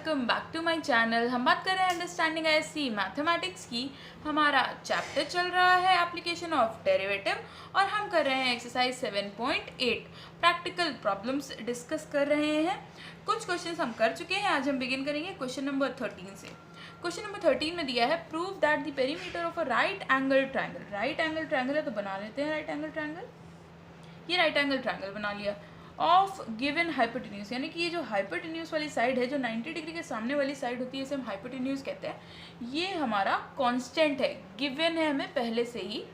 Welcome back to my channel. हम बात कर रहे हैं अंडरस्टैंडिंग आईएससी मैथमेटिक्स की। हमारा चैप्टर चल रहा है एप्लीकेशन ऑफ डेरिवेटिव और हम कर रहे हैं एक्सरसाइज 7.8 प्रैक्टिकल प्रॉब्लम्स डिस्कस कर रहे हैं। कुछ क्वेश्चंस हम कर चुके हैं, आज हम बिगिन करेंगे क्वेश्चन नंबर 13 से। क्वेश्चन नंबर 13 में दिया है prove that the perimeter of a right angle triangle. Right angle triangle है तो बना लेते हैं राइट एंगल ट्रायंगल। ये राइट एंगल ट्रायंगल बना लिया ऑफ गिवन हाइपोटेन्यूज, यानी कि ये जो हाइपोटेन्यूज वाली साइड है, जो 90 डिग्री के सामने वाली साइड होती है, इसे हम हाइपोटेन्यूज कहते हैं। ये हमारा कांस्टेंट है, गिवन है हमें पहले से ही।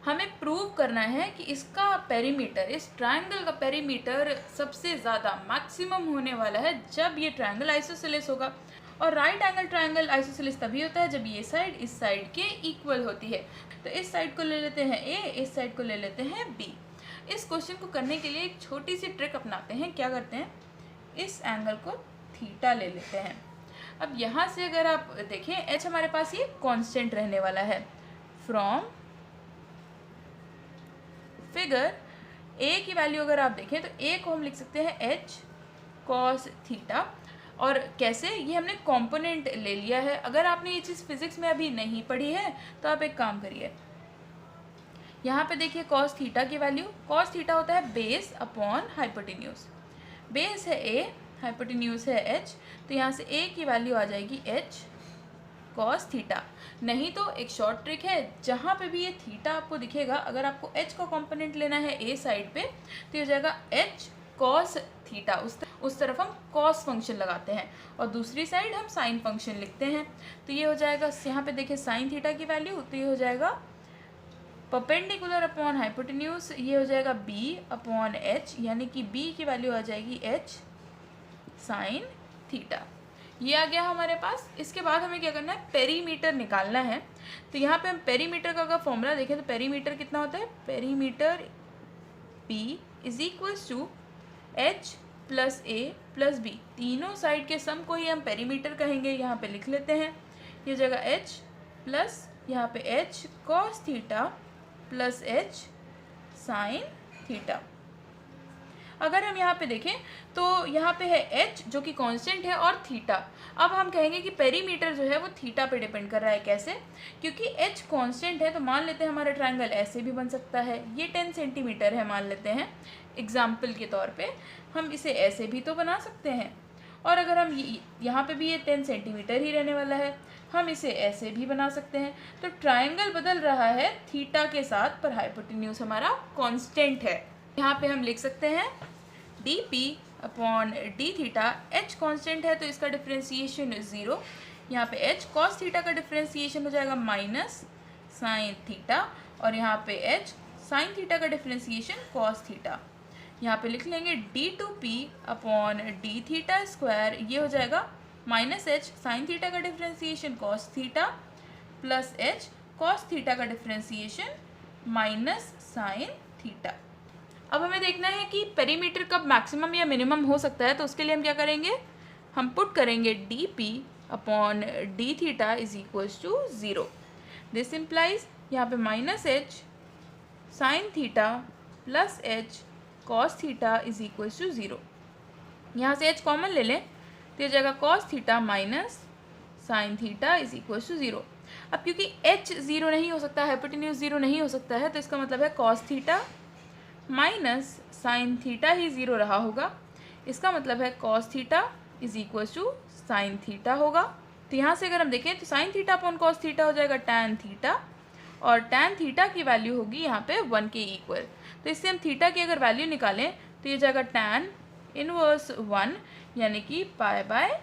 हमें प्रूव करना है कि इसका पेरीमीटर, इस ट्रायंगल का पेरीमीटर सबसे ज़्यादा मैक्सिमम होने वाला है जब ये ट्रायंगल आइसोसेलेस होगा। और राइट एंगल ट्रायंगल आइसोसेलेस तभी होता है जब ये साइड इस साइड के इक्वल होती है। तो इस साइड को ले लेते हैं ए, इस साइड को ले लेते हैं बी। इस क्वेश्चन को करने के लिए एक छोटी सी ट्रिक अपनाते हैं। क्या करते हैं, इस एंगल को थीटा ले लेते हैं। अब यहाँ से अगर आप देखें, एच हमारे पास ये कांस्टेंट रहने वाला है। फ्रॉम फिगर ए की वैल्यू अगर आप देखें तो ए को हम लिख सकते हैं एच कॉस थीटा। और कैसे, ये हमने कंपोनेंट ले लिया है। अगर आपने ये चीज़ फिजिक्स में अभी नहीं पढ़ी है तो आप एक काम करिए, यहाँ पे देखिए कॉस थीटा की वैल्यू, कॉस थीटा होता है बेस अपॉन हाइपोटेन्यूज। बेस है ए, हाइपोटेन्यूज है एच, तो यहाँ से ए की वैल्यू आ जाएगी एच कॉस थीटा। नहीं तो एक शॉर्ट ट्रिक है, जहाँ पे भी ये थीटा आपको दिखेगा, अगर आपको एच का कंपोनेंट लेना है ए साइड पे तो ये हो जाएगा एच कॉस थीटा। उस तरफ हम कॉस फंक्शन लगाते हैं और दूसरी साइड हम साइन फंक्शन लिखते हैं। तो ये हो जाएगा, यहाँ पे देखिए साइन थीटा की वैल्यू, तो ये हो जाएगा परपेंडिकुलर अपॉन हाइपोटेन्यूज, ये हो जाएगा b अपॉन एच, यानी कि b की वैल्यू आ जाएगी h साइन थीटा। ये आ गया हमारे पास। इसके बाद हमें क्या करना है, पेरीमीटर निकालना है। तो यहाँ पे हम पेरीमीटर का अगर फॉर्मूला देखें तो पेरीमीटर कितना होता है, perimeter p is equals to h plus a plus b। तीनों साइड के सम को ही हम पेरीमीटर कहेंगे। यहाँ पे लिख लेते हैं, ये हो जाएगा h प्लस यहाँ पे h cos theta plus H sine theta. अगर हम यहाँ पे देखें तो यहाँ पे है एच जो कि कांस्टेंट है और थीटा। अब हम कहेंगे कि पेरीमीटर जो है वो थीटा पे डिपेंड कर रहा है। कैसे, क्योंकि एच कांस्टेंट है तो मान लेते हैं हमारा ट्रायंगल ऐसे भी बन सकता है। ये 10 सेंटीमीटर है मान लेते हैं एग्जाम्पल के तौर पे, हम इसे ऐसे भी तो बना सकते हैं। और अगर हम यहाँ पे भी ये 10 सेंटीमीटर ही रहने वाला है, हम इसे ऐसे भी बना सकते हैं। तो ट्रायंगल बदल रहा है थीटा के साथ, पर हाइपोटेन्यूज हमारा कांस्टेंट है। यहाँ पे हम लिख सकते हैं D P upon D theta. H constant है तो इसका डिफ्रेंसिएशन 0। यहाँ पे एच कॉस थीटा का डिफ्रेंसिएशन हो जाएगा माइनस साइन थीटा, और यहाँ पे एच साइन थीटा का डिफ्रेंसिएशन कॉस थीटा। यहाँ पे लिख लेंगे D two P upon D theta square, ये हो जाएगा माइनस एच साइन थीटा का differentiation cos theta plus H cos theta का डिफ्रेंसिएशन माइनस साइन थीटा। अब हमें देखना है कि पेरीमीटर कब मैक्सिमम या मिनिमम हो सकता है। तो उसके लिए हम क्या करेंगे, हम पुट करेंगे D P upon D theta is equals to 0। This implies यहाँ पे minus H sine theta plus H cos theta is equals to 0। यहाँ से एच कॉमन ले लें तो ये जाएगा cos theta minus sine theta is equals to 0। अब क्योंकि एच 0 नहीं हो सकता, हाइपोटेन्यूज 0 नहीं हो सकता है, तो इसका मतलब है cos theta minus sine theta ही 0 रहा होगा। इसका मतलब है cos theta is equals to sine theta होगा। तो यहाँ से अगर हम देखें तो sine theta upon cos theta हो जाएगा टैन थीटा, और टैन थीटा की वैल्यू होगी यहाँ पे 1 के इक्वल। तो इससे हम थीटा की अगर वैल्यू निकालें तो ये जाएगा टैन इनवर्स 1, यानी कि पाई बाय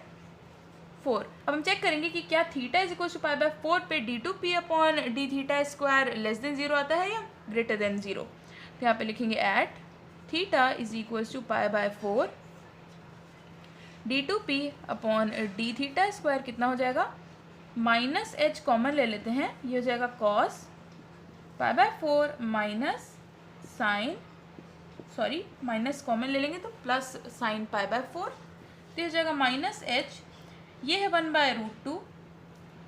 4। अब हम चेक करेंगे कि क्या theta is equal to pi by 4 पे D two P upon D theta square less than 0 आता है या ग्रेटर देन 0। तो यहाँ पे लिखेंगे at theta is equal to pi by 4 D two P upon D theta square कितना हो जाएगा, माइनस एच कॉमन ले लेते हैं, ये हो जाएगा cos pi by 4 minus sine, sorry minus common ले लेंगे तो प्लस साइन पाई बाय 4। तो हो जाएगा माइनस एच, ये है 1/√2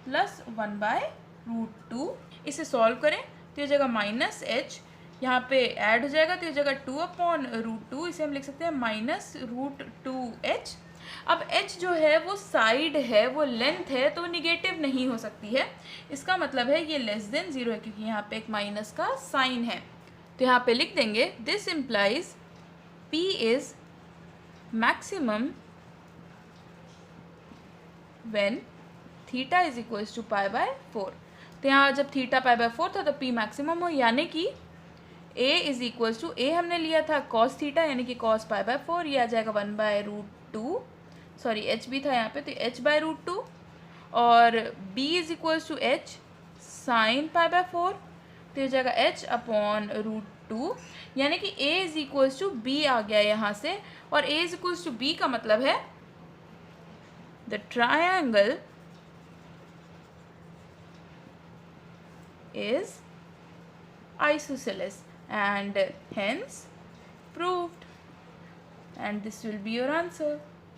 प्लस 1/√2। इसे सॉल्व करें तो हो जाएगा माइनस एच, यहाँ पे ऐड हो जाएगा तो हो जाएगा 2/√2। इसे हम लिख सकते हैं -√2h। अब h जो है वो साइड है, वो लेंथ है, तो निगेटिव नहीं हो सकती है। इसका मतलब है ये लेस देन 0 है, क्योंकि यहाँ पे एक माइनस का साइन है। तो यहाँ पे लिख देंगे this implies p is maximum when theta is equals to π/4। तो यहाँ जब थीटा π/4 था तो p मैक्सिमम हो, यानी कि a is equals to, a हमने लिया था cos थीटा यानी कि cos π/4, ये आ जाएगा 1/√2, सॉरी h भी था यहाँ पे, तो h/√2, और b is equals to h sine π/4, तो हो जाएगा h/√2, यानी कि a is equals to b आ गया यहाँ से, और a is equals to b का मतलब है the triangle is isosceles and hence proved, and this will be your answer।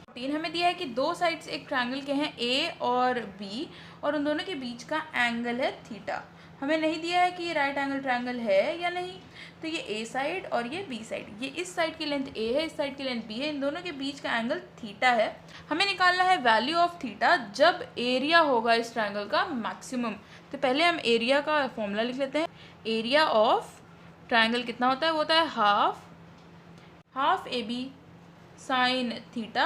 14 हमें दिया है कि दो साइड्स एक ट्रायंगल के हैं A और B, और उन दोनों के बीच का एंगल है थीटा। हमें नहीं दिया है कि ये राइट एंगल ट्रायंगल है या नहीं। तो ये A साइड और ये B साइड, ये इस साइड की लेंथ A है, इस साइड की लेंथ B है, इन दोनों के बीच का एंगल थीटा है। हमें निकालना है वैल्यू ऑफ थीटा जब एरिया होगा इस ट्रायंगल का मैक्सिमम। तो पहले हम एरिया का फॉर्मूला लिख लेते हैं। एरिया ऑफ ट्रायंगल कितना होता है, वो होता है हाफ AB साइन थीटा,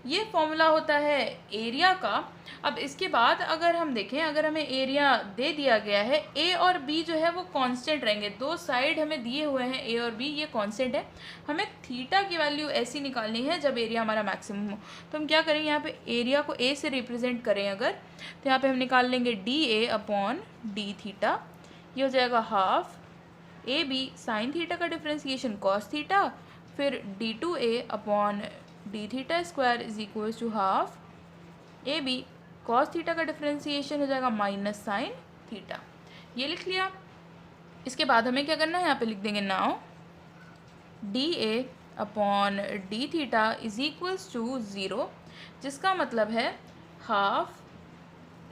ये फॉर्मूला होता है एरिया का। अब इसके बाद अगर हम देखें, अगर हमें एरिया दे दिया गया है, ए और बी जो है वो कांस्टेंट रहेंगे, दो साइड हमें दिए हुए हैं ए और बी, ये कांस्टेंट है। हमें थीटा की वैल्यू ऐसी निकालनी है जब एरिया हमारा मैक्सिमम हो। तो हम क्या करेंगे, यहाँ पे एरिया को ए से रिप्रेजेंट करें अगर, तो यहाँ पे हम निकाल लेंगे DA/d थीटा, ये हो जाएगा हाफ AB साइन थीटा का डिफ्रेंसिएशन कॉस थीटा, फिर d2a/d theta square is equal to half AB cos theta का डिफ्रेंसिएशन हो जाएगा माइनस साइन थीटा। ये लिख लिया। इसके बाद हमें क्या करना है, यहाँ पे लिख देंगे now DA/d theta is equals to 0, जिसका मतलब है half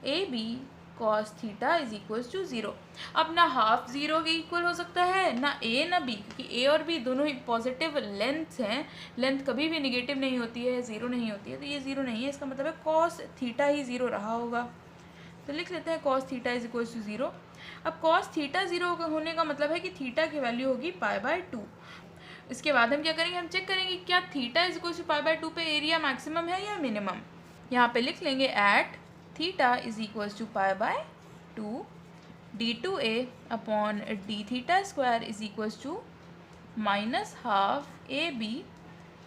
AB cos theta is equals to 0। अब ना हाफ 0 के इक्वल हो सकता है, ना A ना B, क्योंकि A और B दोनों ही पॉजिटिव लेंथ्स हैं, लेंथ कभी भी नेगेटिव नहीं होती है, 0 नहीं होती है, तो ये 0 नहीं है, इसका मतलब है कॉस थीटा ही 0 रहा होगा। तो लिख लेते हैं cos theta is equals to 0। अब कॉस थीटा 0 होने का मतलब है कि थीटा की वैल्यू होगी π/2। इसके बाद हम क्या करेंगे, हम चेक करेंगे क्या थीटा इज इक्वल्स टू π/2 पे एरिया मैक्सिमम है या मिनिमम। यहाँ पे लिख लेंगे at theta is equals to π/2 d2a/d theta square is equals to minus half AB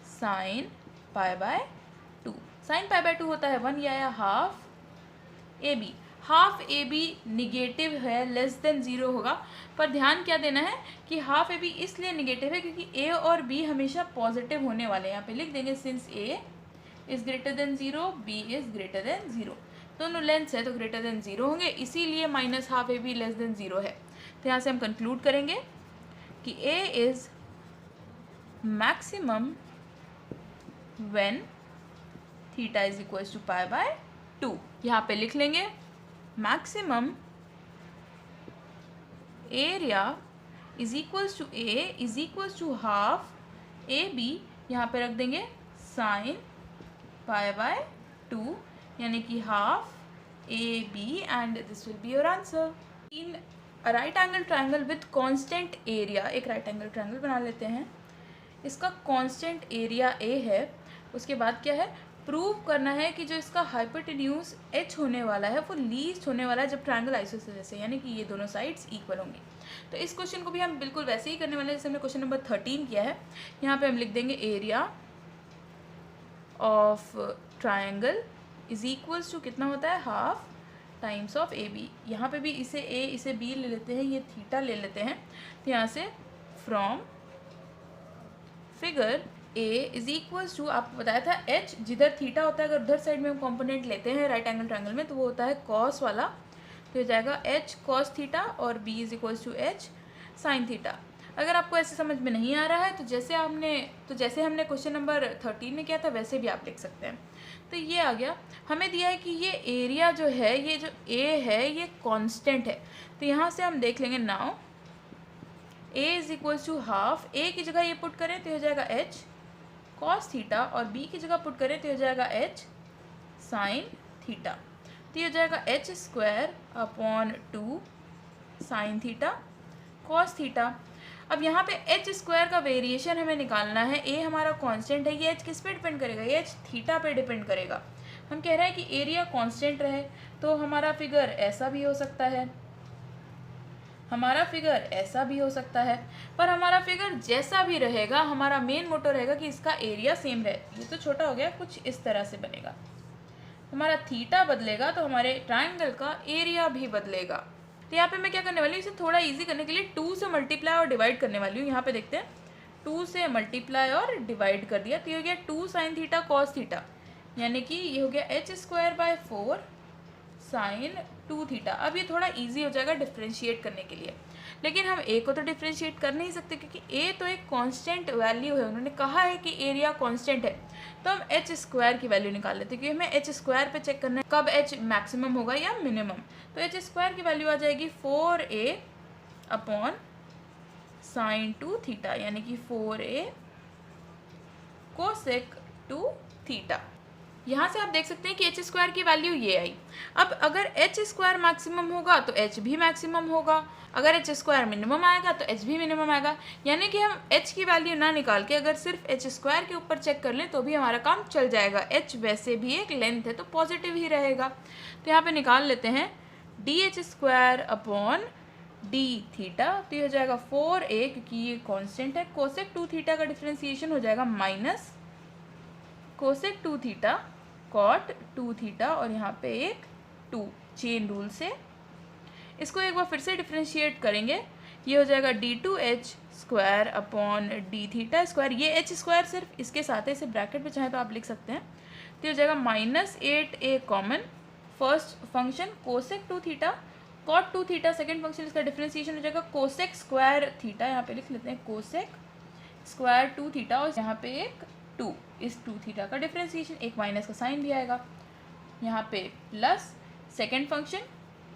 sine π/2। Sine π/2 होता है 1, ये आया half AB। Half AB negative है, लेस देन 0 होगा, पर ध्यान क्या देना है कि हाफ AB इसलिए निगेटिव है क्योंकि A और B हमेशा पॉजिटिव होने वाले हैं। यहाँ पे लिख देंगे since A is greater than 0, B is greater than 0, दोनों लेंथ्स है तो ग्रेटर देन 0 होंगे, इसीलिए minus half AB less than 0 है। तो यहाँ से हम कंक्लूड करेंगे कि A is maximum when theta is equals to π/2। यहाँ पे लिख लेंगे maximum area is equals to A is equals to half AB, यहाँ पे रख देंगे साइन π/2, यानी कि half AB, and this will be your answer. In right angle triangle with constant area, एक राइट एंगल ट्रायंगल बना लेते हैं, इसका कांस्टेंट एरिया A है। उसके बाद क्या है, प्रूव करना है कि जो इसका हाइपोटेन्यूज h होने वाला है वो लीस्ट होने वाला है जब ट्रायंगल आइसोसेलेस है, यानी कि ये दोनों साइड्स इक्वल होंगी। तो इस क्वेश्चन को भी हम बिल्कुल वैसे ही करने वाले हैं जैसे हमने क्वेश्चन नंबर 13 किया है। यहाँ पे हम लिख देंगे area of triangle is equals to कितना होता है, हाफ टाइम्स ऑफ AB। यहाँ पे भी इसे A इसे B ले लेते हैं, ये थीटा ले लेते हैं। तो यहाँ से from figure A is equals to, आपको बताया था H जिधर थीटा होता है, अगर उधर साइड में हम कॉम्पोनेंट लेते हैं राइट एंगल ट्रायंगल में तो वो होता है कॉस वाला, तो हो जाएगा H कॉस थीटा, और B is equals to H sine theta. अगर आपको ऐसे समझ में नहीं आ रहा है तो जैसे हमने क्वेश्चन नंबर 13 में किया था वैसे भी आप लिख सकते हैं। तो ये आ गया, हमें दिया है कि ये एरिया जो है, ये जो A है ये कांस्टेंट है। तो यहाँ से हम देख लेंगे now A is equals to half, A की जगह ये पुट करें तो हो जाएगा H कॉस थीटा और बी की जगह पुट करें तो हो जाएगा एच साइन थीटा। तो ये हो जाएगा H square upon 2 sine theta cos theta. अब यहाँ पे एच स्क्वायर का वेरिएशन हमें निकालना है। ए हमारा कांस्टेंट है, ये एच किस पे डिपेंड करेगा, ये एच थीटा पे डिपेंड करेगा। हम कह रहे हैं कि एरिया कांस्टेंट रहे, तो हमारा फिगर ऐसा भी हो सकता है, हमारा फिगर ऐसा भी हो सकता है, पर हमारा फिगर जैसा भी रहेगा हमारा मेन मोटो रहेगा कि इसका एरिया सेम रहे। ये तो छोटा हो गया, कुछ इस तरह से बनेगा। हमारा थीटा बदलेगा तो हमारे ट्राइंगल का एरिया भी बदलेगा। तो यहाँ पे मैं क्या करने वाली हूँ, इसे थोड़ा इजी करने के लिए 2 से मल्टीप्लाई और डिवाइड करने वाली हूँ। यहाँ पे देखते हैं 2 से मल्टीप्लाई और डिवाइड कर दिया तो ये हो गया 2 साइन थीटा कॉस थीटा, यानी कि ये हो गया H square by 4 sine 2 theta. अब ये थोड़ा इजी हो जाएगा डिफ्रेंशिएट करने के लिए, लेकिन हम ए को तो डिफ्रेंशिएट कर नहीं सकते क्योंकि ए तो एक कांस्टेंट वैल्यू है। उन्होंने कहा है कि एरिया कांस्टेंट है, तो हम एच स्क्वायर की वैल्यू निकाल लेते हैं क्योंकि हमें एच स्क्वायर पे चेक करना है कब एच मैक्सिमम होगा या मिनिमम। तो एच स्क्वायर की वैल्यू आ जाएगी 4a अपॉन साइन 2 थीटा, यानी कि 4a कोसेक 2 थीटा। यहाँ से आप देख सकते हैं कि एच स्क्वायर की वैल्यू ये आई। अब अगर एच स्क्वायर मैक्सिमम होगा तो एच भी मैक्सिमम होगा, अगर एच स्क्वायर मिनिमम आएगा तो एच भी मिनिमम आएगा। यानी कि हम एच की वैल्यू ना निकाल के अगर सिर्फ एच स्क्वायर के ऊपर चेक कर लें तो भी हमारा काम चल जाएगा। एच वैसे भी एक लेंथ है तो पॉजिटिव ही रहेगा। तो यहाँ पे निकाल लेते हैं D H square upon D theta. तो ये हो जाएगा 4a क्योंकि ये कॉन्स्टेंट है। कोसेक 2 थीटा का डिफ्रेंसिएशन हो जाएगा minus cosec 2 theta cot 2 theta और यहाँ पे एक 2 चेन रूल से। इसको एक बार फिर से डिफ्रेंशिएट करेंगे, ये हो जाएगा d2h square upon D theta square. ये एच स्क्वायर सिर्फ इसके साथ है, इसे ब्रैकेट में चाहे तो आप लिख सकते हैं। तो हो जाएगा -8a common, first function cosec 2 theta cot 2 theta, second function इसका डिफ्रेंशिएशन हो जाएगा कोसेक स्क्वायर थीटा, यहाँ पे लिख लेते हैं कोसेक स्क्वायर 2 थीटा और यहाँ पे एक 2, इस 2 थीटा का डिफ्रेंसिएशन, एक माइनस का साइन भी आएगा यहाँ पे, plus second function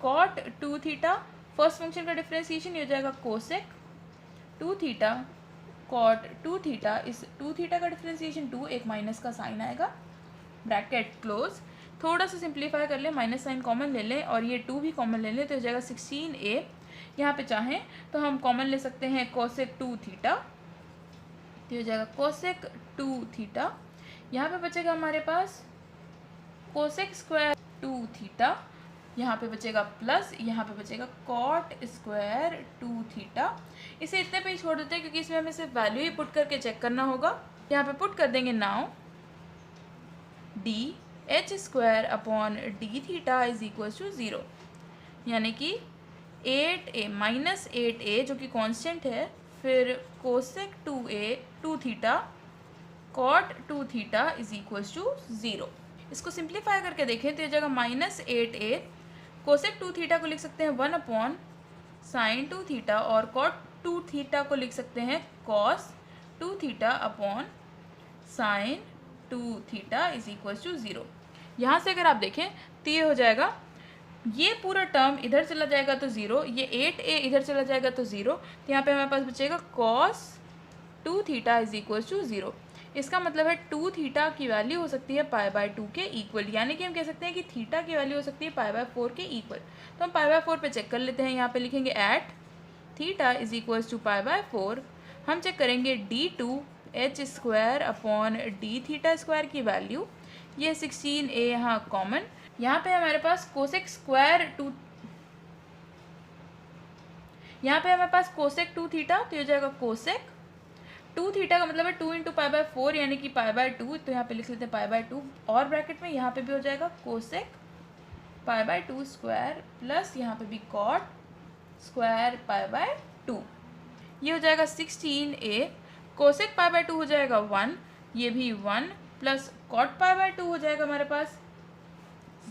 cot 2 theta, first function का डिफ्रेंसिएशन ये हो जाएगा कोसेक 2 थीटा कॉट 2 थीटा, इस 2 थीटा का डिफ्रेंसिएशन 2, एक माइनस का साइन आएगा, ब्रैकेट क्लोज। थोड़ा सा सिंप्लीफाई कर लें, माइनस साइन कॉमन ले लें और ये 2 भी कॉमन ले लें तो हो जाएगा 16a। यहाँ पे चाहें तो हम कॉमन ले सकते हैं कोसेक 2 थीटा, तो हो जाएगा कोसेक 2 थीटा। यहाँ पे बचेगा हमारे पास कोसेक स्क्वायर 2 थीटा, यहाँ पे बचेगा प्लस, यहाँ पे बचेगा कॉट स्क्वायर 2 थीटा। इसे इतने पे ही छोड़ देते हैं क्योंकि इसमें हमें सिर्फ वैल्यू ही पुट करके चेक करना होगा। यहाँ पे पुट कर देंगे now D H square upon D theta is equal to 0, यानी कि 8a माइनस 8a जो कि कांस्टेंट है, फिर cosec 2 theta cot 2 theta is equal to 0। इसको सिंप्लीफाई करके देखें तो ये जगह -8a कोसेक 2 थीटा को लिख सकते हैं 1 अपॉन साइन 2 थीटा और कॉट 2 थीटा को लिख सकते हैं cos 2 theta upon sine 2 theta is equal to 0। यहाँ से अगर आप देखें तो ये हो जाएगा, ये पूरा टर्म इधर चला जाएगा तो 0, ये 8a इधर चला जाएगा तो 0, तो यहाँ पे हमारे पास बचेगा cos 2 theta is equal to 0। इसका मतलब है 2 थीटा की वैल्यू हो सकती है π/2 के इक्वल, यानी कि हम कह सकते हैं कि थीटा की वैल्यू हो सकती है π/4 के इक्वल। तो हम π/4 पे चेक कर लेते हैं, यहाँ पे लिखेंगे at theta is equal to π/4। हम चेक करेंगे d2h square upon D theta square की वैल्यू, ये 16a यहाँ कॉमन, यहाँ पे हमारे पास कोसेक स्क्वायर 2, यहाँ पे हमारे पास कोसेक 2 थीटा, तो ये हो जाएगा कोसेक 2 थीटा का मतलब है 2 इंटू π/4 यानी कि π/2, तो यहाँ पे लिख लेते हैं π/2 और ब्रैकेट में यहाँ पे भी हो जाएगा कोसेक π/2 स्क्वायर प्लस यहाँ पे भी कॉट स्क्वायर π/2, ये हो जाएगा 16a, कोसेक π/2 हो जाएगा 1, ये भी 1 प्लस कॉट π/2 हो जाएगा हमारे पास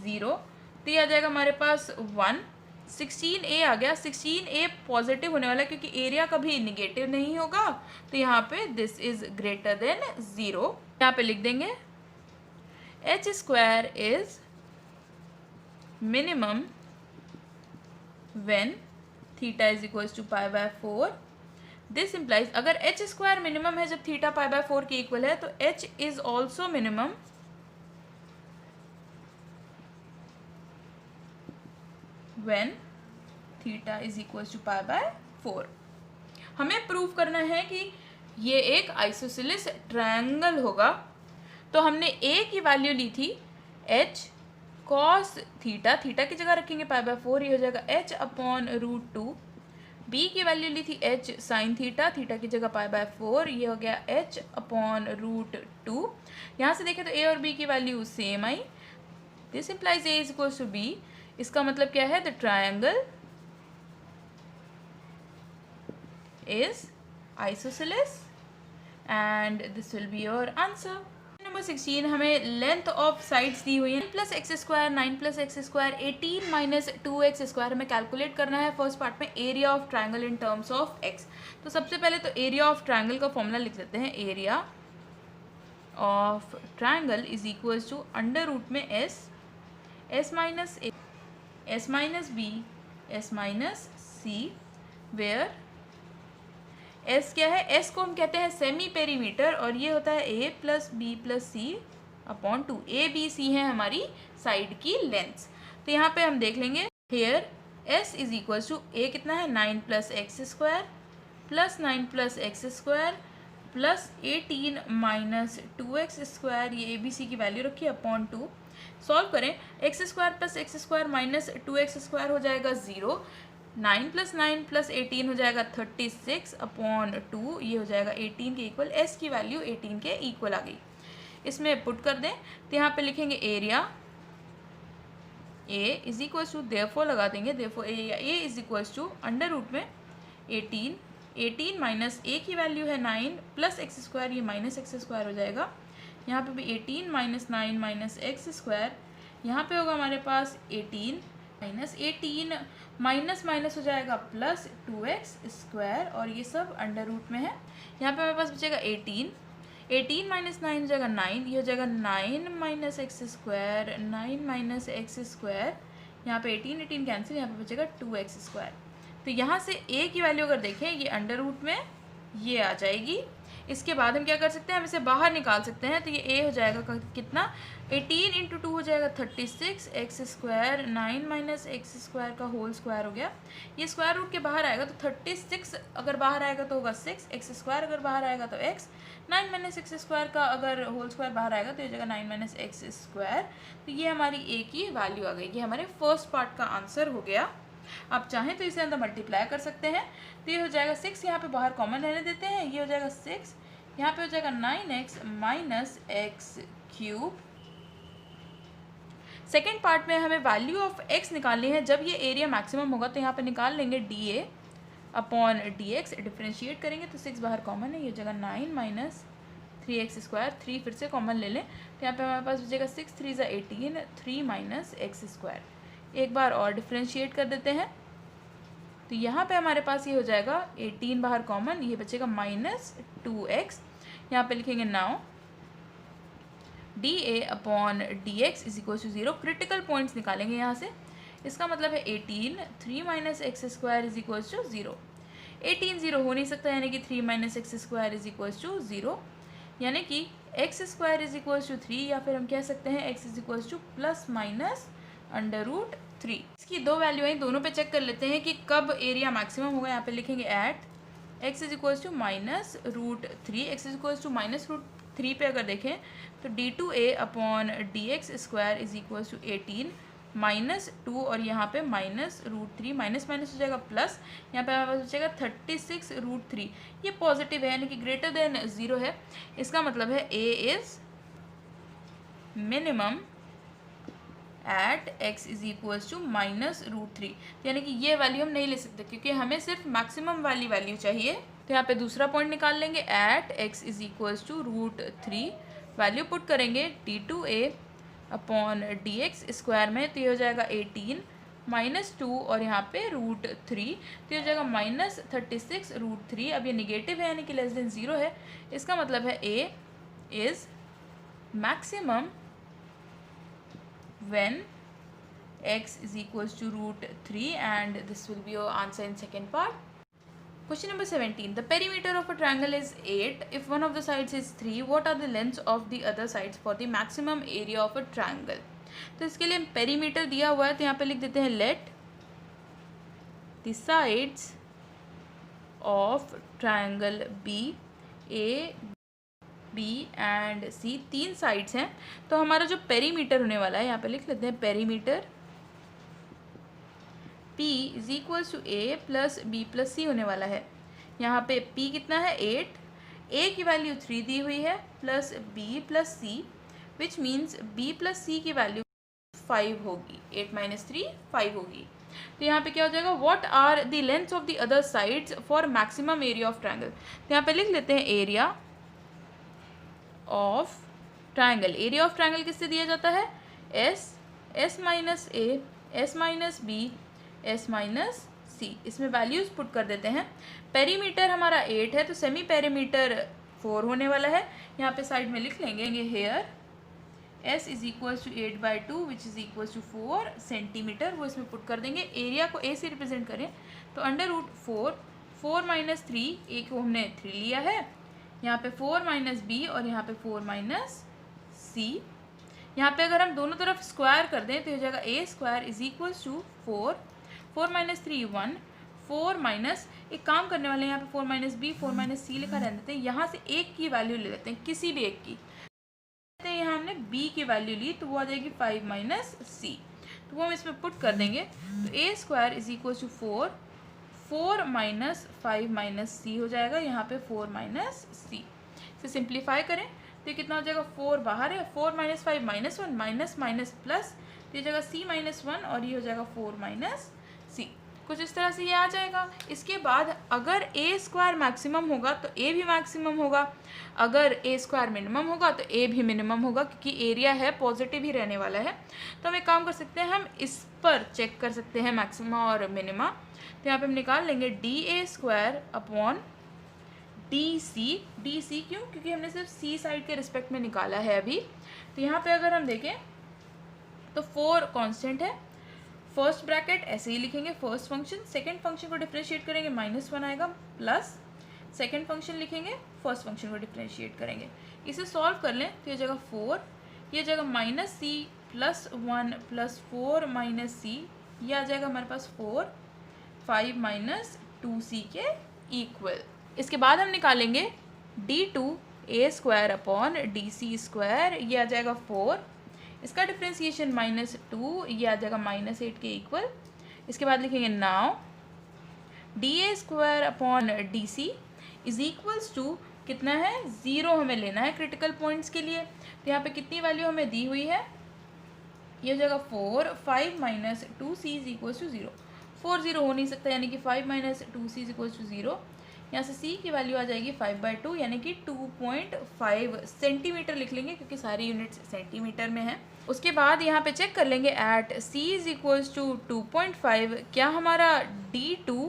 0, तो ये आ जाएगा हमारे पास 1, 16a आ गया। 16a पॉजिटिव होने वाला है क्योंकि एरिया कभी निगेटिव नहीं होगा, तो यहाँ पे दिस इज ग्रेटर देन 0। यहाँ पे लिख देंगे h square is minimum when theta is equals to π/4, this implies अगर एच स्क्वायर मिनिमम है जब थीटा पाई बाय 4 के इक्वल है, तो H is also minimum when theta is equal to pi by 4। हमें प्रूव करना है कि ये एक आइसोसेलेस ट्रायंगल होगा। तो हमने ए की वैल्यू ली थी एच कॉस थीटा, थीटा की जगह रखेंगे पाई बाय 4, ये हो जाएगा एच अपॉन रूट 2। बी की वैल्यू ली थी एच साइन थीटा, थीटा की जगह पाई बाय 4, ये हो गया एच अपॉन रूट 2। यहाँ से देखें तो ए और बी की वैल्यू सेम आई। This implies A is equal to B. इसका मतलब क्या है, the triangle is isosceles and this will be your answer. Number 16 हमें लेंथ ऑफ साइड्स दी हुई है 9 + x square 9 + x square 18 - 2x square. हमें कैलकुलेट करना है फर्स्ट पार्ट में area of triangle in terms of x। तो सबसे पहले तो एरिया ऑफ ट्रायंगल का फॉर्मूला लिख लेते हैं। Area of triangle is equal to under root में s minus a s minus b s minus c, where S क्या है, एस को हम कहते हैं सेमी पेरीमीटर और ये होता है a + b + c upon 2। A B C है हमारी साइड की लेंथ्स। तो यहाँ पे हम देख लेंगे here S is equal to A कितना है 9 + x square plus 9 + x square plus 18 - 2x square, ये ए बी सी की वैल्यू रखी अपॉन 2। सॉल्व करें, x square + x square minus 2x square हो जाएगा 0, 9 + 9 + 18 हो जाएगा 36 अपॉन 2, ये हो जाएगा 18 के इक्वल। एस की वैल्यू 18 के इक्वल आ गई। इसमें पुट कर दें तो यहाँ पे लिखेंगे area A is equal to, therefore लगा देंगे, therefore area A is equal to under root में 18 माइनस ए की वैल्यू है 9 + x स्क्वायर, ये माइनस x स्क्वायर हो जाएगा। यहाँ पे भी 18 - 9 - x स्क्वायर, यहाँ पे होगा हमारे पास 18 माइनस माइनस हो जाएगा प्लस 2x स्क्वायर और ये सब अंडर रूट में है। यहाँ पे हमारे पास बचेगा 18 - 9 हो जाएगा 9, ये हो जाएगा 9 - x स्क्वायर 9 - x स्क्वायर, यहाँ पे 18 कैंसिल, यहाँ पे बचेगा 2x स्क्वायर। तो यहाँ से a की वैल्यू अगर देखें ये अंडर रूट में ये आ जाएगी। इसके बाद हम क्या कर सकते हैं, हम इसे बाहर निकाल सकते हैं। तो ये a हो जाएगा कितना, 18 × 2 हो जाएगा 36, x स्क्वायर 9 - x स्क्वायर का होल स्क्वायर हो गया। ये स्क्वायर रूट के बाहर आएगा तो 36 अगर बाहर आएगा तो होगा 6, x स्क्वायर अगर बाहर आएगा तो x, 9 - x स्क्वायर का अगर होल स्क्वायर बाहर आएगा तो ये जगह 9 - x स्क्वायर। तो ये हमारी a की वैल्यू आ गई। ये हमारे फर्स्ट पार्ट का आंसर हो गया। आप चाहें तो इसे अंदर मल्टीप्लाई कर सकते हैं। तो ये हो जाएगा 6, यहाँ पे बाहर कॉमन रहने देते हैं, ये हो जाएगा 6, यहाँ पे हो जाएगा 9x - x³। सेकेंड पार्ट में हमें वैल्यू ऑफ x निकालनी है जब ये एरिया मैक्सिमम होगा। तो यहाँ पे निकाल लेंगे dA अपॉन dx, डिफ्रेंशिएट करेंगे तो 6 बाहर कॉमन है, ये हो जाएगा 9 - 3x स्क्वायर, 3 फिर से कॉमन ले लें तो यहाँ पे हमारे पास बचेगा 6 × 3 = 18, 3 - x स्क्वायर। एक बार और डिफ्रेंशिएट कर देते हैं तो यहाँ पे हमारे पास ये हो जाएगा 18 बाहर कॉमन, ये बचेगा -2x। यहाँ पे लिखेंगे now dA upon dx is equal to 0। Critical points निकालेंगे यहाँ से। इसका मतलब है 18 3 - x square is equal to 0। 18 0 हो नहीं सकता, यानी कि 3 - x square is equal to 0, यानी कि x square is equal to 3, या फिर हम कह सकते हैं x इज इक्वल टू ±√3। इसकी दो वैल्यू है, दोनों पे चेक कर लेते हैं कि कब एरिया मैक्सिमम होगा। यहाँ पे लिखेंगे at x is equal to -√3, x is equal to -√3 पे अगर देखें तो d2a upon dx square is equal to 18 -2 और यहाँ पे -√3, माइनस माइनस हो जाएगा प्लस, यहाँ पे हमारे पास बचेगा 36√3। ये पॉजिटिव है यानी कि ग्रेटर देन 0 है। इसका मतलब है a is minimum at x is equal to -√3, यानी कि ये वैल्यू हम नहीं ले सकते क्योंकि हमें सिर्फ मैक्सिमम वाली वैल्यू चाहिए। तो यहाँ पे दूसरा पॉइंट निकाल लेंगे, at x is equal to √3, value put करेंगे d2a अपॉन dx स्क्वायर में, तो ये हो जाएगा 18 -2 और यहाँ पे √3, तो ये हो जाएगा -36√3। अब ये निगेटिव है यानी कि लेस देन 0 है। इसका मतलब है a is maximum when x is equals to √3 and this will be your answer in second part. Question number 17. The perimeter of a triangle is 8. If one of the sides is 3, what are the lengths of the other sides for the maximum area of a triangle? तो इसके लिए perimeter दिया हुआ है, तो यहाँ पे लिख देते हैं let the sides of triangle B, A, B and C, 3 sides हैं, तो हमारा जो पेरीमीटर होने वाला है यहाँ पे लिख लेते हैं perimeter P is equals to A plus B plus C होने वाला है। यहाँ पे P कितना है 8, A की वैल्यू 3 दी हुई है plus B plus C, which means B plus C की वैल्यू 5 होगी। 8 माइनस 3 5 होगी। तो यहाँ पे क्या हो जाएगा, what are the lengths of the other sides for maximum area of triangle. तो यहाँ पे लिख लेते हैं area of triangle. Area of triangle किससे दिया जाता है, S minus A, S minus B, S minus C. इसमें वैल्यूज पुट कर देते हैं। पेरीमीटर हमारा 8 है, तो सेमी पेरीमीटर 4 होने वाला है। यहाँ पे साइड में लिख लेंगे here S is equals to 8/2 which is equals to 4 centimetre, वो इसमें पुट कर देंगे। एरिया को ए से रिप्रेजेंट करें तो √4, 4 माइनस 3, ए को हमने 3 लिया है, यहाँ पे 4 माइनस बी और यहाँ पे 4 माइनस सी। यहाँ पे अगर हम दोनों तरफ स्क्वायर कर दें तो हो जाएगा A square is equals to 4 minus 3 1, 4 minus, एक काम करने वाले हैं यहाँ पे 4 माइनस बी, 4 माइनस सी लिखा रहने देते हैं। यहाँ से एक की वैल्यू ले लेते हैं, किसी भी एक की। यहाँ हमने b की वैल्यू ली तो वो आ जाएगी 5 माइनस सी, तो वो हम इसमें पुट कर देंगे। तो A square is equal to 4 minus 5 minus C हो जाएगा, यहाँ पे 4 माइनस सी। इसे सिंप्लीफाई करें तो ये कितना हो जाएगा, 4 बाहर है, 4 minus 5 minus 1, minus minus plus, तो ये जाएगा सी माइनस 1 और ये हो जाएगा 4 माइनस सी। कुछ इस तरह से ये आ जाएगा। इसके बाद अगर ए स्क्वायर मैक्सिमम होगा तो ए भी मैक्सिमम होगा, अगर ए स्क्वायर मिनिमम होगा तो ए भी मिनिमम होगा, क्योंकि एरिया है पॉजिटिव ही रहने वाला है। तो हम एक काम कर सकते हैं, हम इस पर चेक कर सकते हैं मैक्सिमा और मिनिमा। तो यहाँ पे हम निकाल लेंगे D A square upon D C क्यों, क्योंकि हमने सिर्फ सी साइड के रिस्पेक्ट में निकाला है अभी। तो यहाँ पे अगर हम देखें तो 4 कांस्टेंट है, फर्स्ट ब्रैकेट ऐसे ही लिखेंगे फर्स्ट फंक्शन, सेकंड फंक्शन को डिफरेंशिएट करेंगे -1 आएगा, प्लस सेकंड फंक्शन लिखेंगे, फर्स्ट फंक्शन को डिफरेंशिएट करेंगे। इसे सॉल्व कर लें तो ये जगह 4, ये जगह -c + 1 + 4 - c, ये आ जाएगा हमारे पास 4 5 - 2c के इक्वल। इसके बाद हम निकालेंगे d2a square upon dc square, ये आ जाएगा 4, इसका डिफ्रेंसिएशन -2, ये आ जाएगा -8 के इक्वल। इसके बाद लिखेंगे now dA square upon DC is equals to कितना है, 0 हमें लेना है क्रिटिकल पॉइंट्स के लिए। तो यहाँ पे कितनी वैल्यू हमें दी हुई है, ये हो जाएगा 4 5 - 2c इज इक्वल्स टू 0। 4 0 हो नहीं सकता, यानी कि 5 - 2c इज इक्वल्स टू 0। यहाँ से c की वैल्यू आ जाएगी 5/2, यानी कि 2.5 सेंटीमीटर लिख लेंगे, क्योंकि सारी यूनिट्स सेंटीमीटर में है। उसके बाद यहाँ पे चेक कर लेंगे at c is equals to 2.5, क्या हमारा d2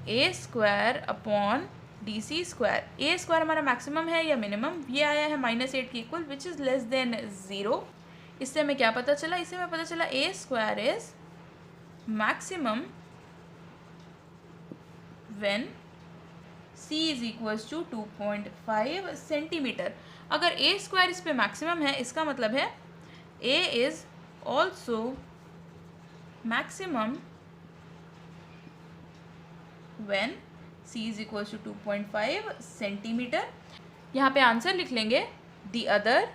a square upon dc square, a square हमारा मैक्सिमम है या मिनिमम, ये आया है -8 के equal which is less than 0। इससे हमें क्या पता चला, इससे हमें पता चला a square is maximum when c is equals to 2.5 centimetre. अगर a स्क्वायर इस पे मैक्सिमम है, इसका मतलब है a is also maximum when c is equals to 2.5 centimetre. यहाँ पे आंसर लिख लेंगे द अदर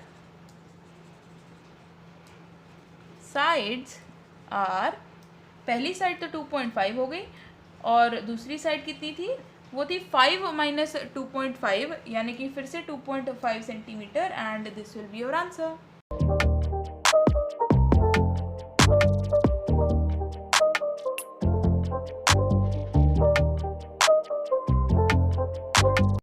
साइड्स आर, पहली साइड तो 2.5 हो गई और दूसरी साइड कितनी थी, वो थी 5 - 2.5, यानी कि फिर से 2.5 centimetre, and this will be your answer.